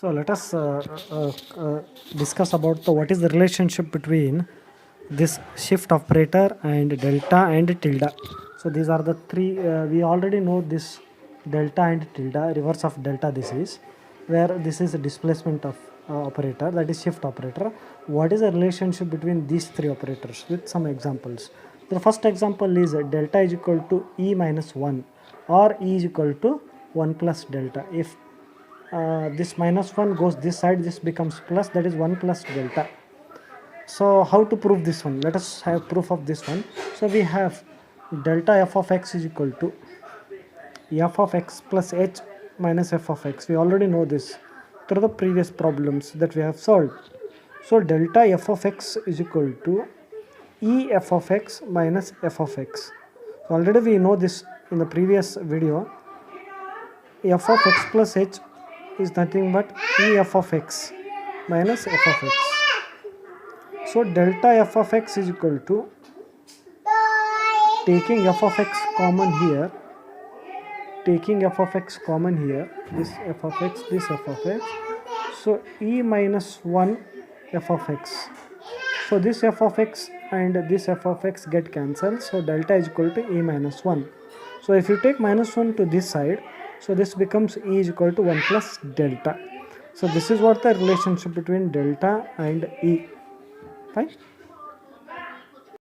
So let us discuss about what is the relationship between this shift operator and delta and tilde. So these are the three, we already know this delta and tilde, reverse of delta this is, where this is a displacement of operator, that is shift operator. What is the relationship between these three operators with some examples? The first example is delta is equal to E minus 1 or E is equal to 1 plus delta. If this minus 1 goes this side, this becomes plus, that is 1 plus delta. So how to prove this one? Let us have proof of this one. So we have delta f of x is equal to f of x plus h minus f of x. We already know this through the previous problems that we have solved. So delta f of x is equal to e f of x minus f of x. So already we know this in the previous video. F of x plus h is nothing but e f of x minus f of x. So delta f of x is equal to, taking f of x common here, this f of x, this f of x, so e minus 1 f of x. So this f of x and this f of x get cancelled, so delta is equal to e minus 1. So if you take minus 1 to this side, so this becomes e is equal to 1 plus delta. So this is what the relationship between delta and e. Fine.